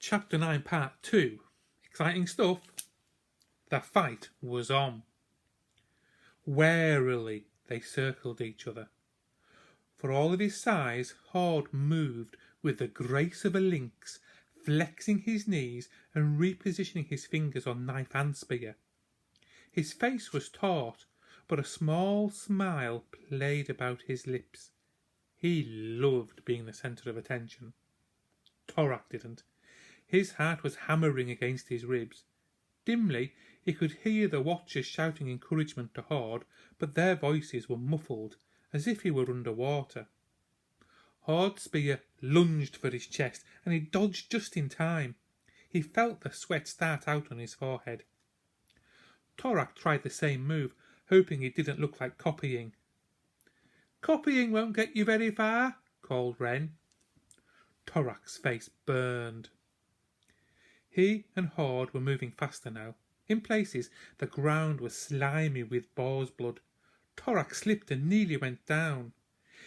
Chapter 9, Part 2. Exciting stuff. The fight was on. Warily they circled each other. For all of his size, Horde moved with the grace of a lynx, flexing his knees and repositioning his fingers on knife and spear. His face was taut, but a small smile played about his lips. He loved being the centre of attention. Torak didn't. His heart was hammering against his ribs. Dimly he could hear the watchers shouting encouragement to Horde, but their voices were muffled, as if he were under water. Horde's spear lunged for his chest, and he dodged just in time. He felt the sweat start out on his forehead. Torak tried the same move, hoping it didn't look like copying. "Copying won't get you very far," called Wren. Torak's face burned. He and Horde were moving faster now. In places, the ground was slimy with boar's blood. Torak slipped and nearly went down.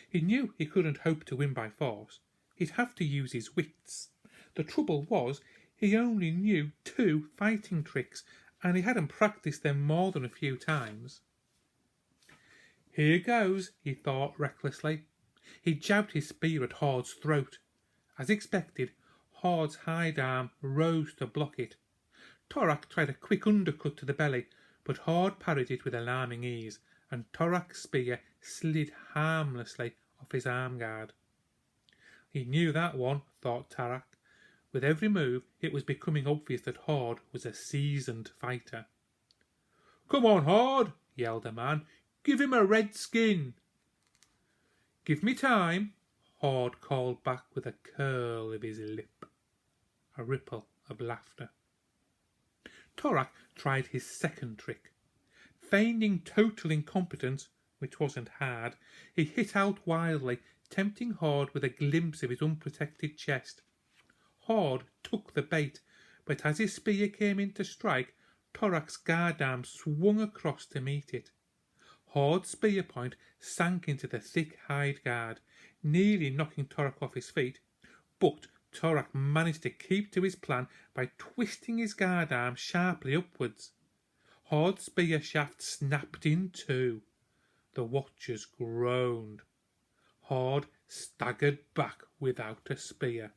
He knew he couldn't hope to win by force. He'd have to use his wits. The trouble was, he only knew 2 fighting tricks, and he hadn't practiced them more than a few times. "Here goes," he thought recklessly. He jabbed his spear at Horde's throat. As expected, Horde's hide arm rose to block it. Torak tried a quick undercut to the belly, but Horde parried it with alarming ease, and Torak's spear slid harmlessly off his arm guard. He knew that one, thought Torak. With every move, it was becoming obvious that Horde was a seasoned fighter. "Come on, Horde," yelled a man. "Give him a red skin." "Give me time," Horde called back with a curl of his lip. A ripple of laughter. Torak tried his second trick. Feigning total incompetence, which wasn't hard, he hit out wildly, tempting Horde with a glimpse of his unprotected chest. Horde took the bait, but as his spear came in to strike, Torak's guard arm swung across to meet it. Horde's spear point sank into the thick hide guard, nearly knocking Torak off his feet, but Torak managed to keep to his plan by twisting his guard arm sharply upwards. Horde's spear shaft snapped in two. The watchers groaned. Horde staggered back without a spear.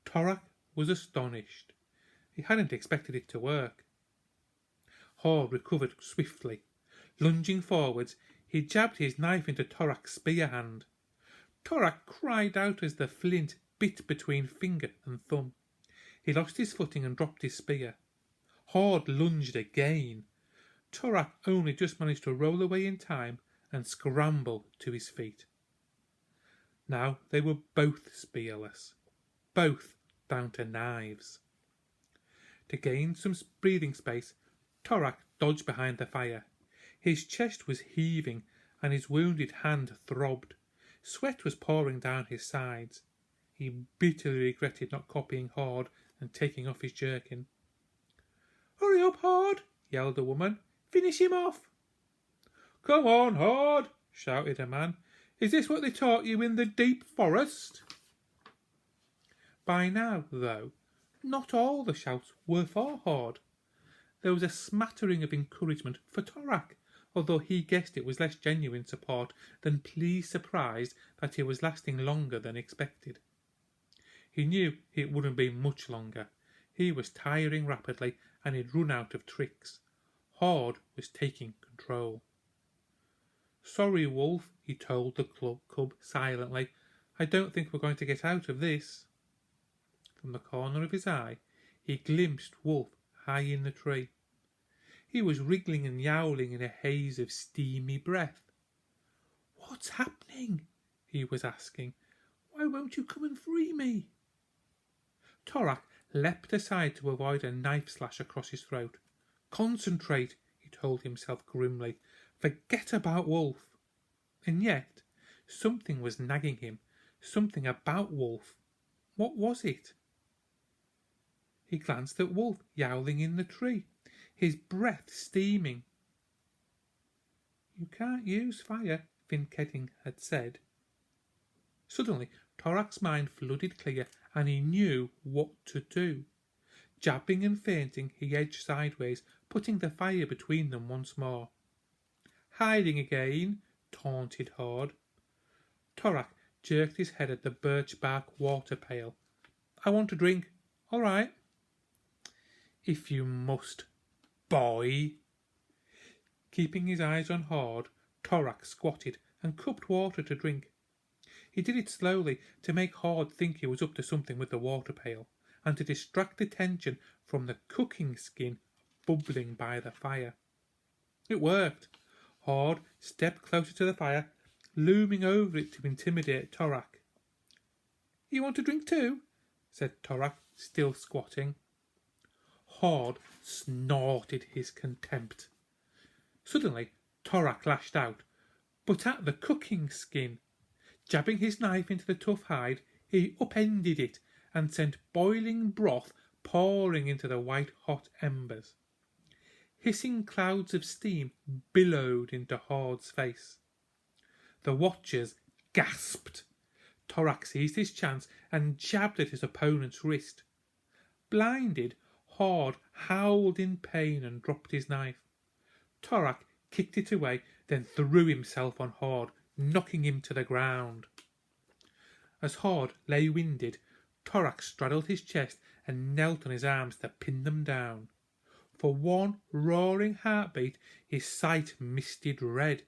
Torak was astonished. He hadn't expected it to work. Horde recovered swiftly. Lunging forwards, he jabbed his knife into Torak's spear hand. Torak cried out as the flint bit between finger and thumb. He lost his footing and dropped his spear. Horde lunged again. Torak only just managed to roll away in time and scramble to his feet. Now they were both spearless, both down to knives. To gain some breathing space, Torak dodged behind the fire. His chest was heaving and his wounded hand throbbed. Sweat was pouring down his sides. He bitterly regretted not copying Horde and taking off his jerkin. "Hurry up, Horde!" yelled a woman. "Finish him off!" "Come on, Horde!" shouted a man. "Is this what they taught you in the deep forest?" By now, though, not all the shouts were for Horde. There was a smattering of encouragement for Torak, although he guessed it was less genuine support than pleased surprise that it was lasting longer than expected. He knew it wouldn't be much longer. He was tiring rapidly and he'd run out of tricks. Horde was taking control. "Sorry, Wolf," he told the cub silently. "I don't think we're going to get out of this." From the corner of his eye, he glimpsed Wolf high in the tree. He was wriggling and yowling in a haze of steamy breath. "What's happening?" he was asking. "Why won't you come and free me?" Torak leapt aside to avoid a knife slash across his throat. "Concentrate," he told himself grimly. "Forget about Wolf." And yet, something was nagging him, something about Wolf. What was it? He glanced at Wolf yowling in the tree, his breath steaming. "You can't use fire," Finkedding had said. Suddenly, Torak's mind flooded clear and he knew what to do. Jabbing and feinting, he edged sideways, putting the fire between them once more. "Hiding again," taunted Horde. Torak jerked his head at the birch bark water pail. "I want a drink." "All right." "If you must, boy." Keeping his eyes on Horde, Torak squatted and cupped water to drink. He did it slowly to make Horde think he was up to something with the water pail, and to distract attention from the cooking skin bubbling by the fire. It worked. Horde stepped closer to the fire, looming over it to intimidate Torak. "You want a drink too?" said Torak, still squatting. Horde snorted his contempt. Suddenly, Torak lashed out, but at the cooking skin. Jabbing his knife into the tough hide, he upended it and sent boiling broth pouring into the white-hot embers. Hissing clouds of steam billowed into Horde's face. The watchers gasped. Torak seized his chance and jabbed at his opponent's wrist. Blinded, Horde howled in pain and dropped his knife. Torak kicked it away, then threw himself on Horde, knocking him to the ground. As Horde lay winded, Torak straddled his chest and knelt on his arms to pin them down. For one roaring heartbeat, his sight misted red,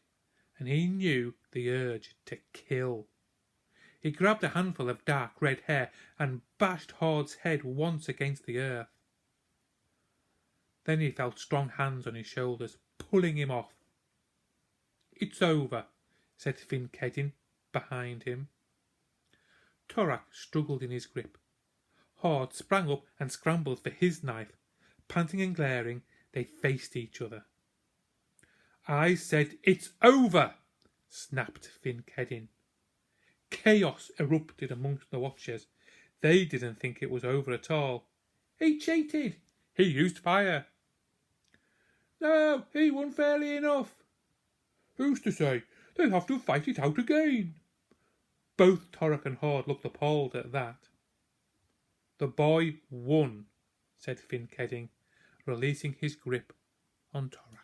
and he knew the urge to kill. He grabbed a handful of dark red hair and bashed Horde's head once against the earth. Then he felt strong hands on his shoulders, pulling him off. "It's over," said Finkedin behind him. Torak struggled in his grip. Horde sprang up and scrambled for his knife. Panting and glaring, they faced each other. "I said it's over," snapped Finkedin. Chaos erupted amongst the watchers. They didn't think it was over at all. "He cheated. He used fire." "No, he won fairly enough." "Who's to say? They'll have to fight it out again." Both Torak and Horde looked appalled at that. "The boy won," said Finkedin, releasing his grip on Torak.